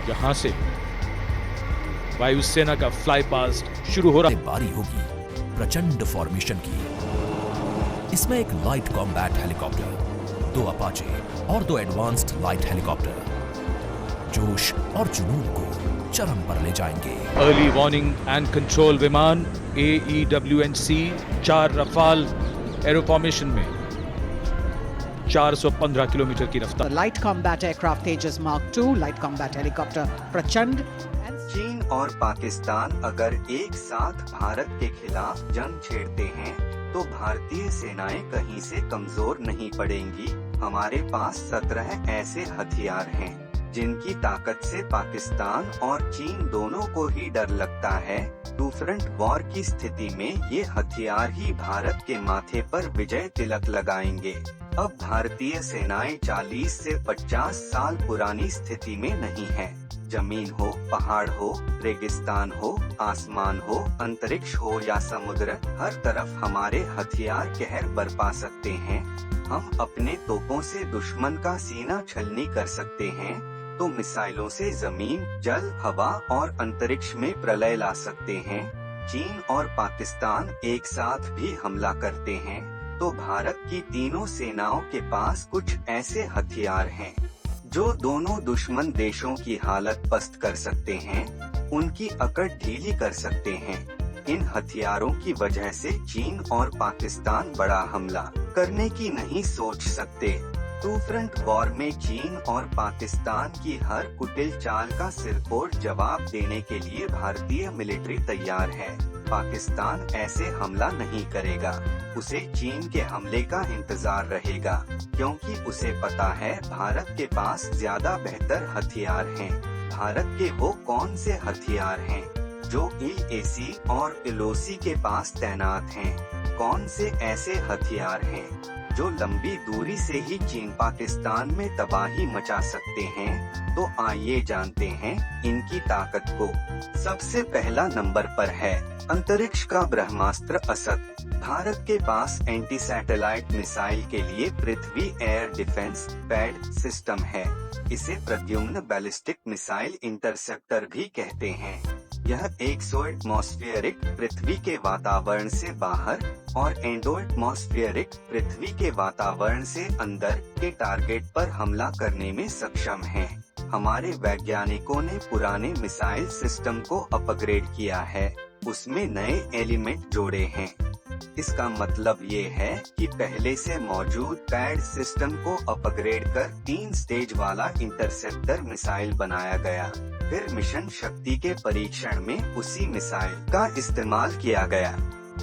यहां से वायुसेना का फ्लाई पास्ट शुरू हो रहा। बारी होगी प्रचंड फॉर्मेशन की। इसमें एक लाइट कॉम्बैट हेलीकॉप्टर, 2 अपाचे और 2 एडवांस्ड लाइट हेलीकॉप्टर जोश और जुनून को चरम पर ले जाएंगे। अर्ली वार्निंग एंड कंट्रोल विमान AEWNC 4 रफाल एरो फॉर्मेशन में 415 किलोमीटर की रफ्तार। The light combat aircraft Tejas Mark II, light combat helicopter Prachand and चीन और पाकिस्तान अगर एक साथ भारत के खिलाफ जंग छेड़ते हैं तो भारतीय सेनाएं कहीं से कमजोर नहीं पड़ेंगी। हमारे पास 17 ऐसे हथियार हैं जिनकी ताकत से पाकिस्तान और चीन दोनों को ही डर लगता है। टू फ्रंट वॉर की स्थिति में ये हथियार ही भारत के माथे पर विजय तिलक लगाएंगे। अब भारतीय सेनाएं 40 से 50 साल पुरानी स्थिति में नहीं है। जमीन हो, पहाड़ हो, रेगिस्तान हो, आसमान हो, अंतरिक्ष हो या समुद्र, हर तरफ हमारे हथियार कहर बरपा सकते हैं। हम अपने तोपों से दुश्मन का सीना छलनी कर सकते हैं तो मिसाइलों से जमीन, जल, हवा और अंतरिक्ष में प्रलय ला सकते हैं। चीन और पाकिस्तान एक साथ भी हमला करते हैं तो भारत की तीनों सेनाओं के पास कुछ ऐसे हथियार हैं जो दोनों दुश्मन देशों की हालत पस्त कर सकते हैं, उनकी अकड़ ढीली कर सकते हैं। इन हथियारों की वजह से चीन और पाकिस्तान बड़ा हमला करने की नहीं सोच सकते। टू फ्रंट वॉर में चीन और पाकिस्तान की हर कुटिल चाल का सिरतोड़ जवाब देने के लिए भारतीय मिलिट्री तैयार है। पाकिस्तान ऐसे हमला नहीं करेगा, उसे चीन के हमले का इंतजार रहेगा, क्योंकि उसे पता है भारत के पास ज्यादा बेहतर हथियार हैं। भारत के वो कौन से हथियार हैं जो LAC और LOC के पास तैनात हैं? कौन से ऐसे हथियार हैं जो लंबी दूरी से ही चीन पाकिस्तान में तबाही मचा सकते हैं? तो आइए जानते हैं इनकी ताकत को। सबसे पहला नंबर पर है अंतरिक्ष का ब्रह्मास्त्र असद। भारत के पास एंटी सैटेलाइट मिसाइल के लिए पृथ्वी एयर डिफेंस पैड सिस्टम है। इसे प्रद्युम्न बैलिस्टिक मिसाइल इंटरसेप्टर भी कहते हैं। यह 100 एटमॉस्फेरिक पृथ्वी के वातावरण से बाहर और 100 एटमॉस्फेरिक पृथ्वी के वातावरण से अंदर के टारगेट पर हमला करने में सक्षम है। हमारे वैज्ञानिकों ने पुराने मिसाइल सिस्टम को अपग्रेड किया है, उसमें नए एलिमेंट जोड़े हैं। इसका मतलब ये है कि पहले से मौजूद पैड सिस्टम को अपग्रेड कर 3 स्टेज वाला इंटरसेप्टर मिसाइल बनाया गया। फिर मिशन शक्ति के परीक्षण में उसी मिसाइल का इस्तेमाल किया गया।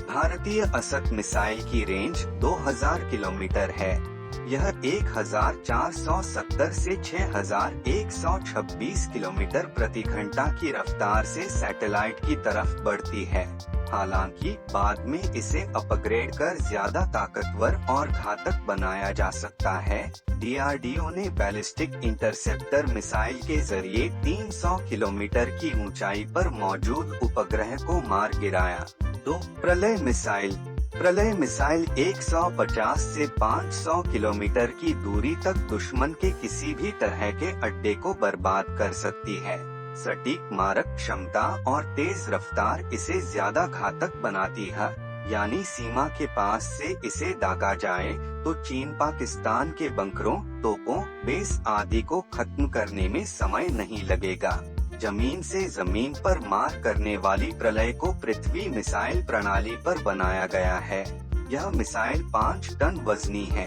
भारतीय असद मिसाइल की रेंज 2000 किलोमीटर है। यह 1470 से 6126 किलोमीटर प्रति घंटा की रफ्तार से सैटेलाइट की तरफ बढ़ती है। हालांकि बाद में इसे अपग्रेड कर ज्यादा ताकतवर और घातक बनाया जा सकता है। DRDO ने बैलिस्टिक इंटरसेप्टर मिसाइल के जरिए 300 किलोमीटर की ऊंचाई पर मौजूद उपग्रह को मार गिराया। 2. प्रलय मिसाइल। प्रलय मिसाइल 150 से 500 किलोमीटर की दूरी तक दुश्मन के किसी भी तरह के अड्डे को बर्बाद कर सकती है। सटीक मारक क्षमता और तेज रफ्तार इसे ज्यादा घातक बनाती है, यानी सीमा के पास से इसे दागा जाए तो चीन पाकिस्तान के बंकरों, तोपों, बेस आदि को खत्म करने में समय नहीं लगेगा। जमीन से जमीन पर मार करने वाली प्रलय को पृथ्वी मिसाइल प्रणाली पर बनाया गया है। यह मिसाइल 5 टन वजनी है।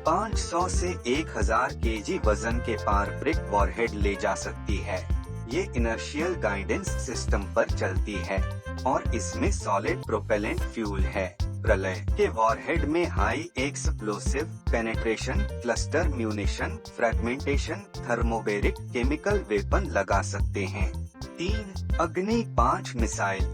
500 से 1000 kg वजन के पारब्रिक वॉरहेड ले जा सकती है। ये इनर्शियल गाइडेंस सिस्टम पर चलती है और इसमें सॉलिड प्रोपेलेंट फ्यूल है। प्रलय के वॉरहेड में high explosive penetration, cluster munition, fragmentation, thermobaric chemical weapon लगा सकते हैं। 3. अग्नि 5 मिसाइल।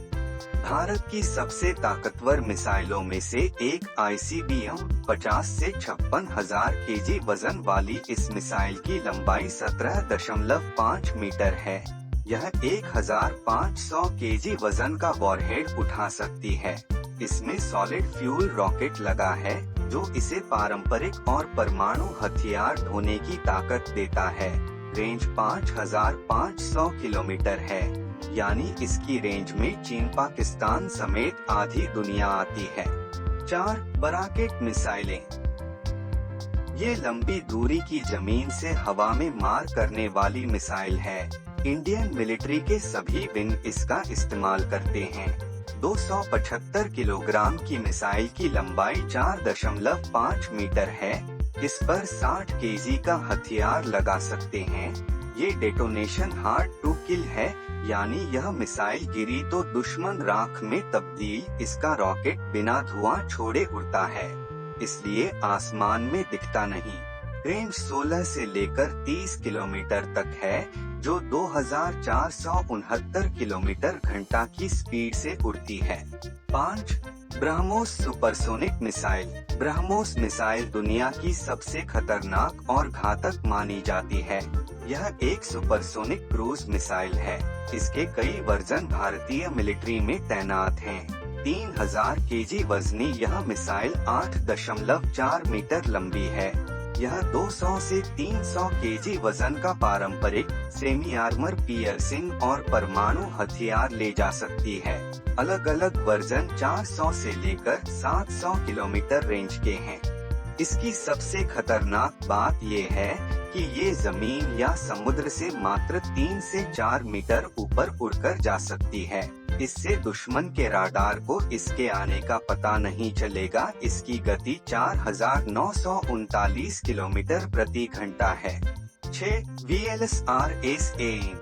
भारत की सबसे ताकतवर मिसाइलों में से एक ICBM 50 से 56,000 kg वजन वाली इस मिसाइल की लंबाई 17.5 मीटर है। यह 1500 kg वजन का वॉरहेड उठा सकती है। इसमें सॉलिड फ्यूल रॉकेट लगा है जो इसे पारंपरिक और परमाणु हथियार ढोने की ताकत देता है। रेंज 5,500 किलोमीटर है, यानी इसकी रेंज में चीन पाकिस्तान समेत आधी दुनिया आती है। 4. बराकेट मिसाइलें। ये लंबी दूरी की जमीन से हवा में मार करने वाली मिसाइल है। इंडियन मिलिट्री के सभी विंग इसका इस्तेमाल करते हैं। 275 किलोग्राम की मिसाइल की लंबाई 4.5 मीटर है। इस पर 60 केजी का हथियार लगा सकते हैं। ये डेटोनेशन हार्ड टू किल है, यानी यह मिसाइल गिरी तो दुश्मन राख में तब्दील इसका रॉकेट बिना धुआं छोड़े उड़ता है, इसलिए आसमान में दिखता नहीं। रेंज 16 से लेकर 30 किलोमीटर तक है, जो 2469 किलोमीटर घंटा की स्पीड से उड़ती है। 5. BrahMos supersonic missile. BrahMos missile दुनिया की सबसे खतरनाक और घातक मानी जाती है। यह एक सुपरसोनिक क्रूज मिसाइल है। इसके कई वर्जन भारतीय मिलिट्री में तैनात हैं। 3000 केजी वजनी यह मिसाइल 8.4 मीटर लंबी है। यह 200 से 300 केजी वजन का पारंपरिक सेमी आर्मर पियर्सिंग और परमाणु हथियार ले जा सकती है। अलग अलग वर्जन 400 से लेकर 700 किलोमीटर रेंज के हैं। इसकी सबसे खतरनाक बात ये है कि ये जमीन या समुद्र से मात्र 3 से 4 मीटर ऊपर उड़कर जा सकती है। इससे दुश्मन के राडार को इसके आने का पता नहीं चलेगा। इसकी गति 4939 किलोमीटर प्रति घंटा है। 6. VLSRSAN।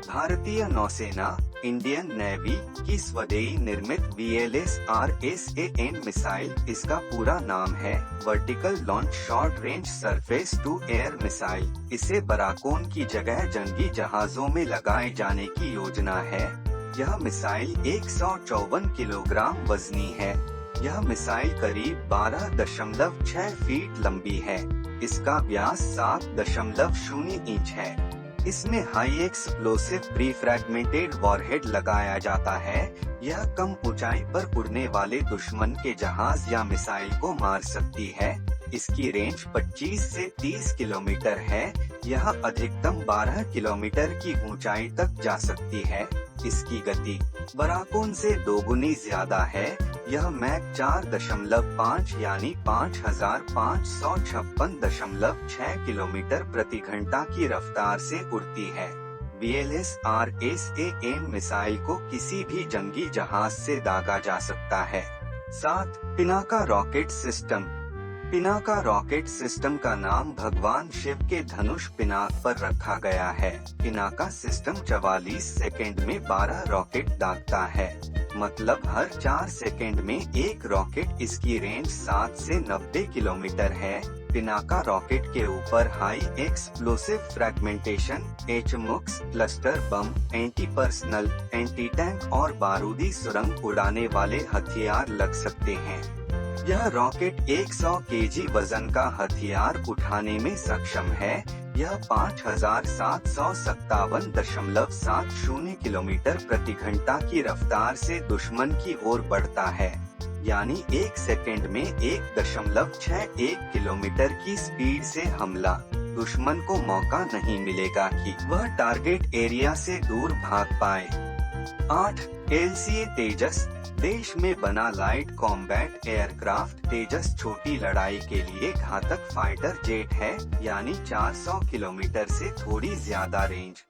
भारतीय नौसेना इंडियन नेवी की स्वदेशी निर्मित VLSRSAN मिसाइल, इसका पूरा नाम है vertical launch short range surface to air missile. इसे बराकोन की जगह जंगी जहाजों में लगाए जाने की योजना है। यह मिसाइल 154 किलोग्राम वजनी है। यह मिसाइल करीब 12.6 फीट लंबी है। इसका व्यास 7.0 इंच है। इसमें high explosive pre fragmented warhead लगाया जाता है। यह कम ऊंचाई पर उड़ने वाले दुश्मन के जहाज या मिसाइल को मार सकती है। इसकी रेंज 25 से 30 किलोमीटर है। यह अधिकतम 12 किलोमीटर की ऊंचाई तक जा सकती है। इसकी गति बराकोन से दोगुनी ज्यादा है। यह मैक 4.5 यानी 5556.6 किलोमीटर प्रति घंटा की रफ्तार से उड़ती है। VLSRSAN मिसाइल को किसी भी जंगी जहाज से दागा जा सकता है। 7. Pinaka rocket system. Pinaka rocket system का नाम भगवान शिव के धनुष पिनाक पर रखा गया है। पिनाका सिस्टम 44 सेकंड में 12 रॉकेट दागता है, मतलब हर 4 सेकंड में एक रॉकेट। इसकी रेंज 7 से 90 किलोमीटर है। पिनाका रॉकेट के ऊपर high explosive fragmentation, HMOX, cluster bomb, anti personal, anti tank और बारूदी सुरंग उड़ाने वाले हथियार लग सकते हैं। यह रॉकेट 100 केजी वजन का हथियार उठाने में सक्षम है। यह 5757.70 किलोमीटर प्रति घंटा की रफ्तार से दुश्मन की ओर बढ़ता है, यानी 1 सेकंड में 1.61 किलोमीटर की स्पीड से हमला। दुश्मन को मौका नहीं मिलेगा कि वह टारगेट एरिया से दूर भाग पाए। 8. LCA तेजस। देश में बना लाइट कॉम्बैट एयरक्राफ्ट तेजस छोटी लड़ाई के लिए घातक फाइटर जेट है, यानी 400 किलोमीटर से थोड़ी ज्यादा रेंज।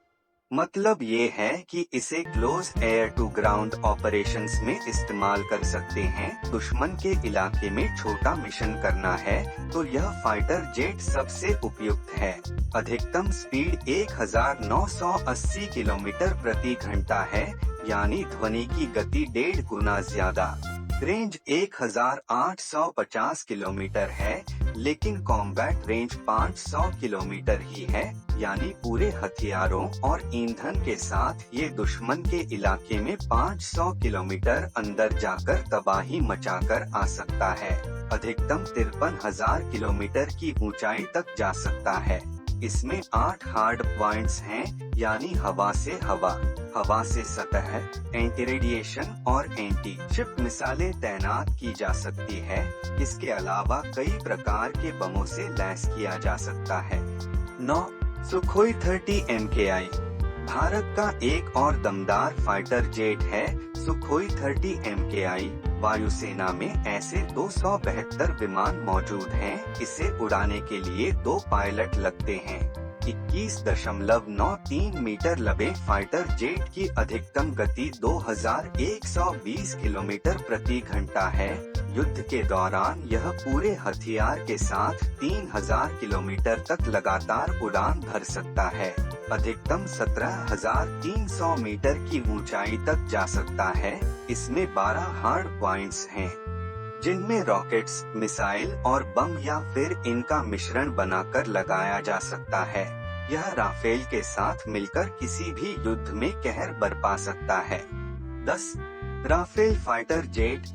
मतलब ये है कि इसे close air to ground operations में इस्तेमाल कर सकते हैं। दुश्मन के इलाके में छोटा मिशन करना है तो यह फाइटर जेट सबसे उपयुक्त है। अधिकतम स्पीड 1980 किलोमीटर प्रति घंटा है, यानी ध्वनि की गति 1.5 गुना ज्यादा। रेंज 1850 किलोमीटर है, लेकिन कॉम्बैट रेंज 500 किलोमीटर ही है, यानी पूरे हथियारों और ईंधन के साथ ये दुश्मन के इलाके में 500 किलोमीटर अंदर जाकर तबाही मचाकर आ सकता है। अधिकतम 53,000 किलोमीटर की ऊंचाई तक जा सकता है। इसमें 8 हार्ड पॉइंट्स हैं, यानी हवा से हवा, हवा से सतह, एंटी रेडिएशन और एंटी शिप मिसाइलें तैनात की जा सकती है। इसके अलावा कई प्रकार के बमों से लैस किया जा सकता है। 9. सुखोई 30 MKI भारत का एक और दमदार फाइटर जेट है सुखोई 30 MKI। वायुसेना में ऐसे 272 विमान मौजूद हैं। इसे उड़ाने के लिए 2 पायलट लगते हैं। 21.93 मीटर लंबे फाइटर जेट की अधिकतम गति 2120 किलोमीटर प्रति घंटा है। युद्ध के दौरान यह पूरे हथियार के साथ 3000 किलोमीटर तक लगातार उड़ान भर सकता है। अधिकतम 17,300 मीटर की ऊंचाई तक जा सकता है। इसमें 12 हार्ड पॉइंट्स हैं, जिनमें रॉकेट्स, मिसाइल और बम या फिर इनका मिश्रण बनाकर लगाया जा सकता है। यह राफेल के साथ मिलकर किसी भी युद्ध में कहर बरपा सकता है। 10 Rafale fighter jet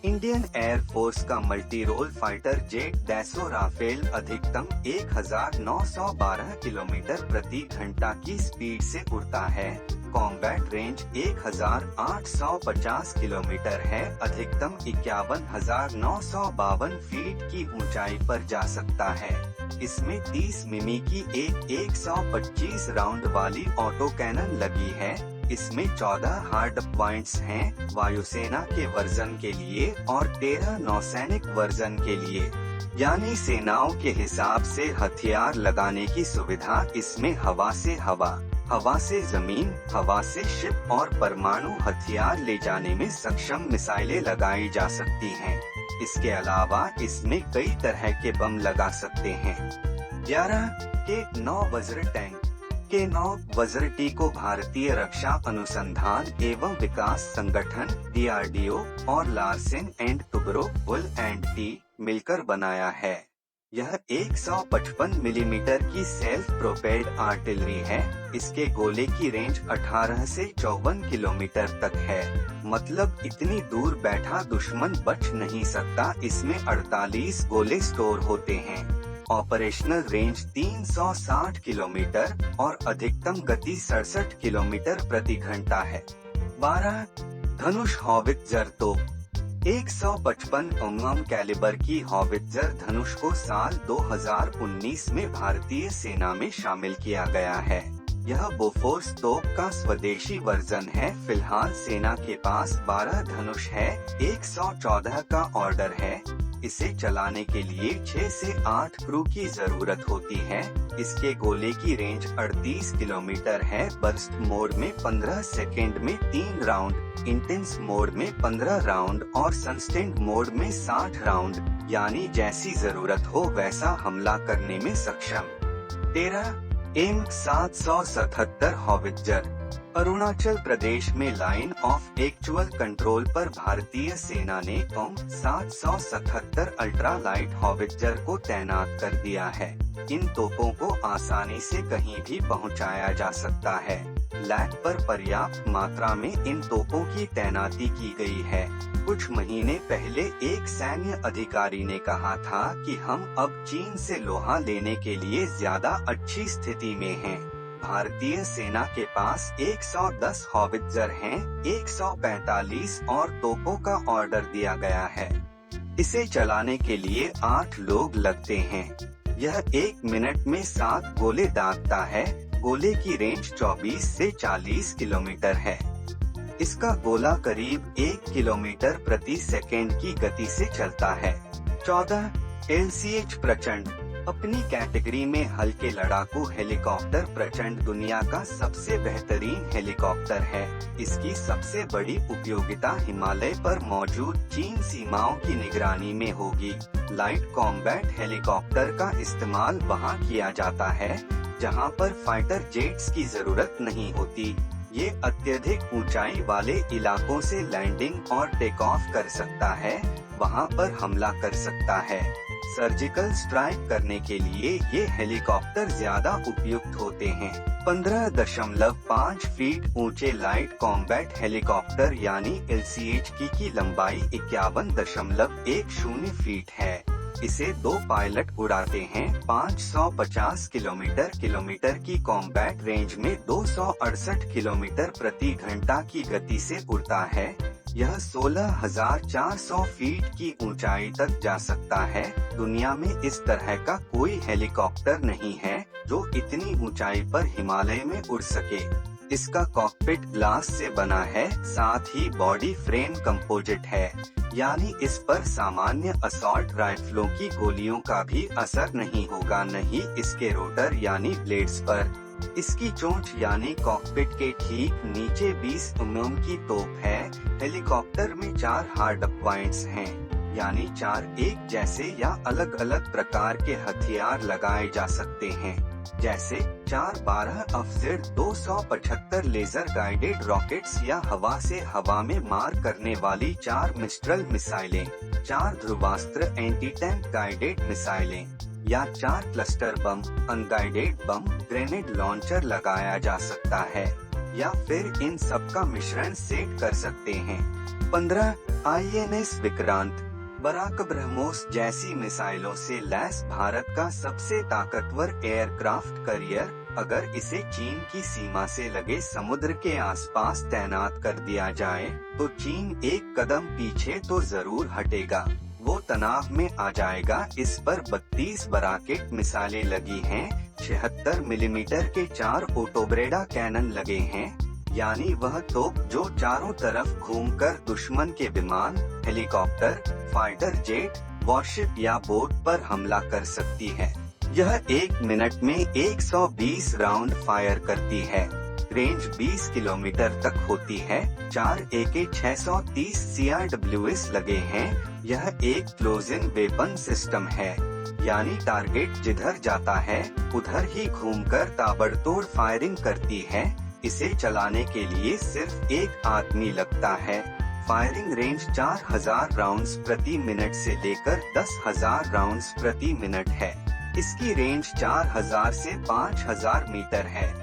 Indian Air Force का multi role fighter jet Dassault Rafale अधिकतम 1912 किलोमीटर प्रति घंटा की स्पीड से उड़ता है। कॉम्बैट रेंज 1850 किलोमीटर है। अधिकतम 51,952 फीट की ऊंचाई पर जा सकता है। इसमें 30 मिमी की एक 125 राउंड वाली ऑटो कैनन लगी है। इसमें 14 हार्ड पॉइंट्स हैं वायुसेना के वर्जन के लिए और 13 नौसैनिक वर्जन के लिए, यानी सेनाओं के हिसाब से हथियार लगाने की सुविधा इसमें हवा से जमीन, हवा से शिप और परमाणु हथियार ले जाने में सक्षम मिसाइलें लगाई जा सकती हैं। इसके अलावा इसमें कई तरह के बम लगा सकते हैं। 11 K9 वज्र टैंक K9 वज्र टी को भारतीय रक्षा अनुसंधान एवं विकास संगठन DRDO और Larsen and Toubro bull and T मिलकर बनाया है। यह 155 मिलीमीटर की सेल्फ प्रोपेल्ड आर्टिलरी है। इसके गोले की रेंज 18 से 54 किलोमीटर तक है। मतलब इतनी दूर बैठा दुश्मन बच नहीं सकता। इसमें 48 गोले स्टोर होते हैं। ऑपरेशनल रेंज 360 किलोमीटर और अधिकतम गति 67 किलोमीटर प्रति घंटा है। 12 धनुष हॉवित्जर तोप 155 mm कैलिबर की हॉवित्जर धनुष को साल 2019 में भारतीय सेना में शामिल किया गया है। यह बोफोर्स तोप का स्वदेशी वर्जन है। फिलहाल सेना के पास 12 धनुष है। 114 का ऑर्डर है। इसे चलाने के लिए 6 से 8 क्रू की जरूरत होती है। इसके गोले की रेंज 38 किलोमीटर है। बर्स्ट मोड में 15 सेकेंड में 3 राउंड, इंटेंस मोड में 15 राउंड और सस्टेन्ड मोड में 60 राउंड, यानी जैसी जरूरत हो वैसा हमला करने में सक्षम। 13 M777 हॉवित्जर अरुणाचल प्रदेश में लाइन ऑफ एक्चुअल कंट्रोल पर भारतीय सेना ने M777 अल्ट्रा लाइट हॉवित्जर को तैनात कर दिया है। इन तोपों को आसानी से कहीं भी पहुंचाया जा सकता है। लैंड पर पर्याप्त मात्रा में इन तोपों की तैनाती की गई है। कुछ महीने पहले एक सैन्य अधिकारी ने कहा था कि हम अब चीन से लोहा लेने के लिए ज्यादा अच्छी स्थिति में हैं। भारतीय सेना के पास 110 हॉवित्जर हैं, 145 और तोपों का ऑर्डर दिया गया है। इसे चलाने के लिए 8 लोग लगते हैं। यह 1 मिनट में 7 गोले दागता है। गोले की रेंज 24 से 40 किलोमीटर है। इसका गोला करीब 1 किलोमीटर प्रति सेकेंड की गति से चलता है। 14 LCH प्रचंड अपनी कैटेगरी में हल्के लड़ाकू हेलीकॉप्टर प्रचंड दुनिया का सबसे बेहतरीन हेलीकॉप्टर है। इसकी सबसे बड़ी उपयोगिता हिमालय पर मौजूद चीन सीमाओं की निगरानी में होगी। लाइट कॉम्बैट हेलीकॉप्टर का इस्तेमाल वहां किया जाता है जहां पर फाइटर जेट्स की जरूरत नहीं होती। ये अत्यधिक ऊंचाई वाले इलाकों से लैंडिंग और टेक ऑफ कर सकता है, वहां पर हमला कर सकता है। सर्जिकल स्ट्राइक करने के लिए ये हेलीकॉप्टर ज्यादा उपयुक्त होते हैं। 15.5 फीट ऊंचे लाइट कॉम्बैट हेलीकॉप्टर यानी LCH की लंबाई 51.10 फीट है। इसे 2 पायलट उड़ाते हैं। 550 किलोमीटर की कॉम्बैट रेंज में 268 किलोमीटर प्रति घंटा की गति से उड़ता है। यह 16,400 फीट की ऊंचाई तक जा सकता है। दुनिया में इस तरह का कोई हेलीकॉप्टर नहीं है। जो इतनी ऊंचाई पर हिमालय में उड़ सके। इसका कॉकपिट ग्लास से बना है, साथ ही बॉडी फ्रेम कंपोजिट है, यानी इस पर सामान्य असॉल्ट राइफलों की गोलियों का भी असर नहीं होगा, नहीं इसके रोटर यानी ब्लेड्स पर। इसकी चोंच यानी कॉकपिट के ठीक नीचे 20 mm की तोप है। हेलीकॉप्टर में 4 हार्ड पॉइंट्स हैं, यानी 4 एक जैसे या अलग अलग प्रकार के हथियार लगाए जा सकते हैं, जैसे 4-12 अफजेड 275 लेजर गाइडेड रॉकेट्स या हवा से हवा में मार करने वाली 4 मिस्ट्रल मिसाइलें, 4 ध्रुवास्त्र एंटी टैंक गाइडेड मिसाइलें या 4 क्लस्टर बम, अनगाइडेड बम, ग्रेनेड लॉन्चर लगाया जा सकता है, या फिर इन सब का मिश्रण सेट कर सकते हैं। 15 INS विक्रांत बराक ब्रह्मोस जैसी मिसाइलों से लैस भारत का सबसे ताकतवर एयरक्राफ्ट कैरियर, अगर इसे चीन की सीमा से लगे समुद्र के आसपास तैनात कर दिया जाए तो चीन एक कदम पीछे तो जरूर हटेगा, वो तनाव में आ जाएगा। इस पर 32 बराकेट मिसाइलें लगी हैं, 76 मिलीमीटर के 4 ओटोब्रेडा कैनन लगे हैं, यानी वह तोप जो चारों तरफ घूमकर दुश्मन के विमान, हेलीकॉप्टर, फाइटर जेट, वॉरशिप या बोट पर हमला कर सकती है। यह 1 मिनट में 120 राउंड फायर करती है। रेंज 20 किलोमीटर तक होती है। 4 AK-630 CRWS लगे हैं। यह एक क्लोज-इन वेपन सिस्टम है, यानी टारगेट जिधर जाता है उधर ही घूमकर ताबड़तोड़ फायरिंग करती है। इसे चलाने के लिए सिर्फ एक आदमी लगता है। फायरिंग रेंज 4000 राउंड्स प्रति मिनट से लेकर 10,000 राउंड्स प्रति मिनट है। इसकी रेंज 4000 से 5000 मीटर है।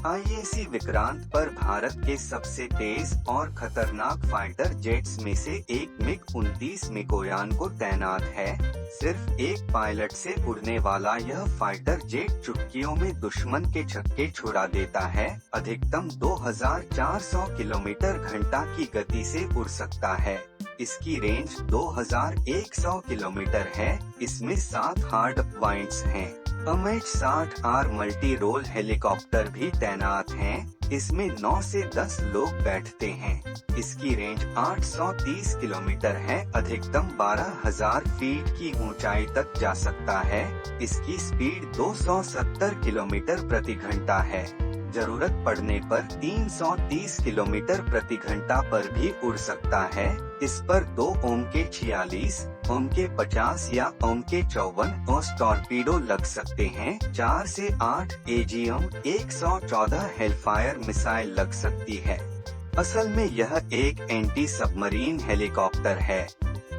IAC विक्रांत पर भारत के सबसे तेज और खतरनाक फाइटर जेट्स में से एक MiG-29 मिगोयान को तैनात है। सिर्फ एक पायलट से उड़ने वाला यह फाइटर जेट चुटकियों में दुश्मन के छक्के छुड़ा देता है। अधिकतम 2400 किलोमीटर घंटा की गति से उड़ सकता है। इसकी रेंज 2100 किलोमीटर है। इसमें 7 हार्ड पॉइंट्स हैं। MH-60R मल्टी रोल हेलीकॉप्टर भी तैनात हैं। इसमें 9 से 10 लोग बैठते हैं। इसकी रेंज 830 किलोमीटर है। अधिकतम 12,000 फीट की ऊंचाई तक जा सकता है। इसकी स्पीड 270 किलोमीटर प्रति घंटा है। जरूरत पड़ने पर 330 किलोमीटर प्रति घंटा पर भी उड़ सकता है। इस पर 2 ओम के 46, ओम के 50 या ओम के 54 ओस टॉर्पीडो लग सकते हैं। 4 से 8 AGM 114 हेलफायर मिसाइल लग सकती है। असल में यह एक एंटी सबमरीन हेलीकॉप्टर है।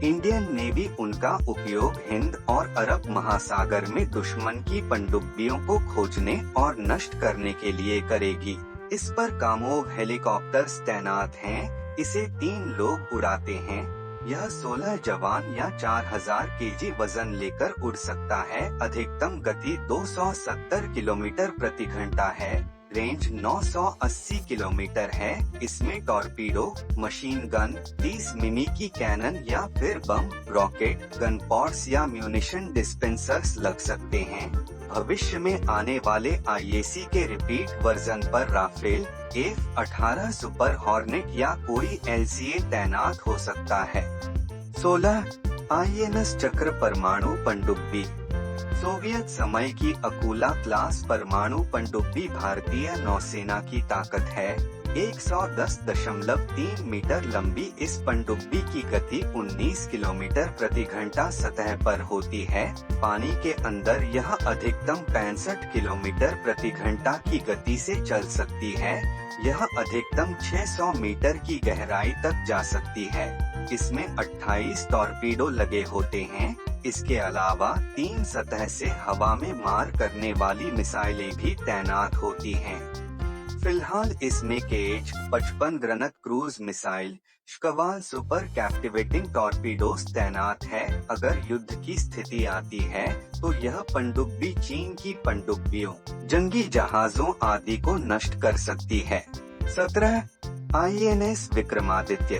इंडियन नेवी उनका उपयोग हिंद और अरब महासागर में दुश्मन की पनडुब्बियों को खोजने और नष्ट करने के लिए करेगी। इस पर कामोव हेलीकॉप्टर्स तैनात हैं। इसे 3 लोग उड़ाते हैं। यह 16 जवान या 4000 kg वजन लेकर उड़ सकता है। अधिकतम गति 270 किलोमीटर प्रति घंटा है। रेंज 980 किलोमीटर है। इसमें टॉर्पीडो, मशीन गन, 30 मिमी की कैनन या फिर बम, रॉकेट, गन पॉड्स या म्यूनिशन डिस्पेंसर्स लग सकते हैं। भविष्य में आने वाले IAC के रिपीट वर्जन पर राफेल, F-18 सुपर हॉर्नेट या कोई LCA तैनात हो सकता है। 16 INS चक्र परमाणु पनडुब्बी। सोवियत समय की अकूला क्लास परमाणु पनडुब्बी भारतीय नौसेना की ताकत है। 110.3 मीटर लंबी इस पनडुब्बी की गति 19 किलोमीटर प्रति घंटा सतह पर होती है। पानी के अंदर यह अधिकतम 65 किलोमीटर प्रति घंटा की गति से चल सकती है। यह अधिकतम 600 मीटर की गहराई तक जा सकती है। इसमें 28 टॉर्पीडो लगे होते हैं। इसके अलावा 3 सतह से हवा में मार करने वाली मिसाइलें भी तैनात होती हैं। फिलहाल इसमें KH-55 grenade cruise missile, Shkval super captivating torpedoes तैनात है। अगर युद्ध की स्थिति आती है तो यह पनडुब्बी चीन की पनडुब्बियों, जंगी जहाजों आदि को नष्ट कर सकती है। 17 INS विक्रमादित्य।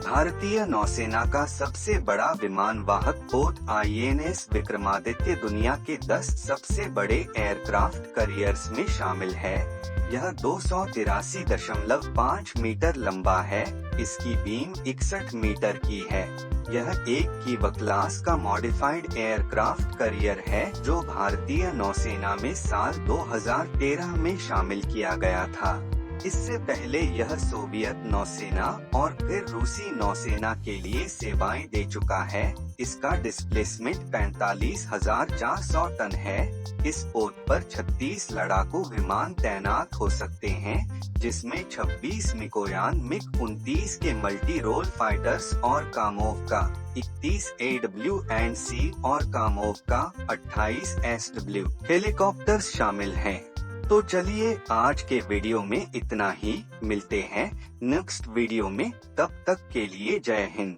भारतीय नौसेना का सबसे बड़ा विमान वाहक पोत INS विक्रमादित्य दुनिया के 10 सबसे बड़े एयरक्राफ्ट कैरियर्स में शामिल है। यह 283.5 मीटर लंबा है। इसकी बीम 61 मीटर की है। यह एक कीव क्लास का मॉडिफाइड एयरक्राफ्ट कैरियर है जो भारतीय नौसेना में साल 2013 में शामिल किया गया था। इससे पहले यह सोवियत नौसेना और फिर रूसी नौसेना के लिए सेवाएं दे चुका है। इसका डिस्प्लेसमेंट 45,400 टन है। इस पोत पर 36 लड़ाकू विमान तैनात हो सकते हैं, जिसमें 26 मिगोयान MiG-29 के मल्टी रोल फाइटर्स और कामोव का 31 AW&C और कामोव का 28 SW हेलीकॉप्टर्स शामिल हैं। तो चलिए आज के वीडियो में इतना ही। मिलते हैं नेक्स्ट वीडियो में, तब तक के लिए जय हिंद।